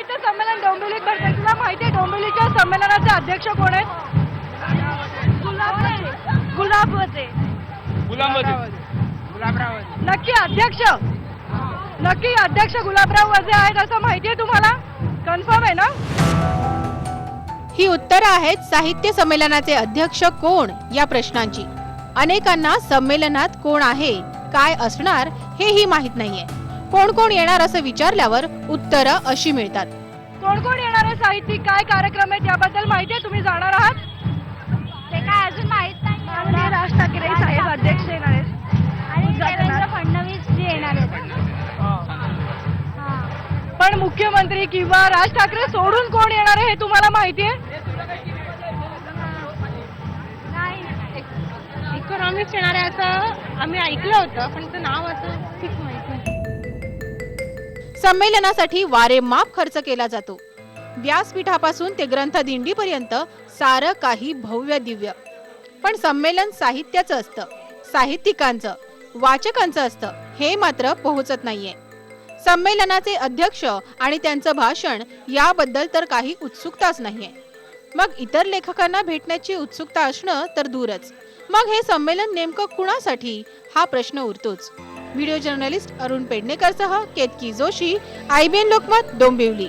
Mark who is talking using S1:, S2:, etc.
S1: साहित्य संमेलन डोंबिवलीत भरते. तुला माहिती आहे डोंबिवलीच्या संमेलनाचे अध्यक्ष कोण आहेत? गुलाबवते. नक्की अध्यक्ष गुलाबराव वजे आहेत असं माहिती आहे तुम्हाला? कन्फर्म आहे ना?
S2: ही उत्तरं आहेत साहित्य संमेलनाचे अध्यक्ष कोण या प्रश्नांची. अनेकांना संमेलनात कोण आहे, काय असणार हेही माहित नाहीये. कोण कोण येणार असं विचारल्यावर उत्तरं अशी मिळतात.
S1: कोण कोण येणार आहे, साहित्यिक, काय कार्यक्रम आहेत याबद्दल माहिती आहे? तुम्ही जाणार आहात?
S3: ते काय अजून माहित नाही.
S1: माननीय राज ठाकरे साहेब अध्यक्ष येणार आहेत
S3: आणि देवेंद्र फडणवीस जी येणार आहेत.
S1: पण मुख्यमंत्री किंवा राज ठाकरे सोडून कोण येणार आहे हे तुम्हाला माहिती आहे?
S3: इकॉनॉमिक्स येणार आहे असं आम्ही ऐकलं होतं, पण त्याचं नाव असं फिक्स माहित नाही.
S2: संमेलनासाठी वारेमाप खर्च केला जातो. व्यासपीठापासून ते ग्रंथदिंडीपर्यंत सारं काही भव्य दिव्य. पण संमेलन साहित्याचं असतं, साहित्यिकांचं, वाचकांचं असतं हे मात्र पोहोचत नाहीये. संमेलनाचे अध्यक्ष आणि त्यांचं भाषण याबद्दल तर काही उत्सुकताच नाहीये. मग इतर लेखकांना भेटण्याची उत्सुकता असणं तर दूरच. मग हे संमेलन नेमकं कुणासाठी हा प्रश्न उरतोच. व्हिडिओ जर्नलिस्ट अरुण पेडणेकरसह केतकी जोशी, IBN लोकमत, डोंबिवली.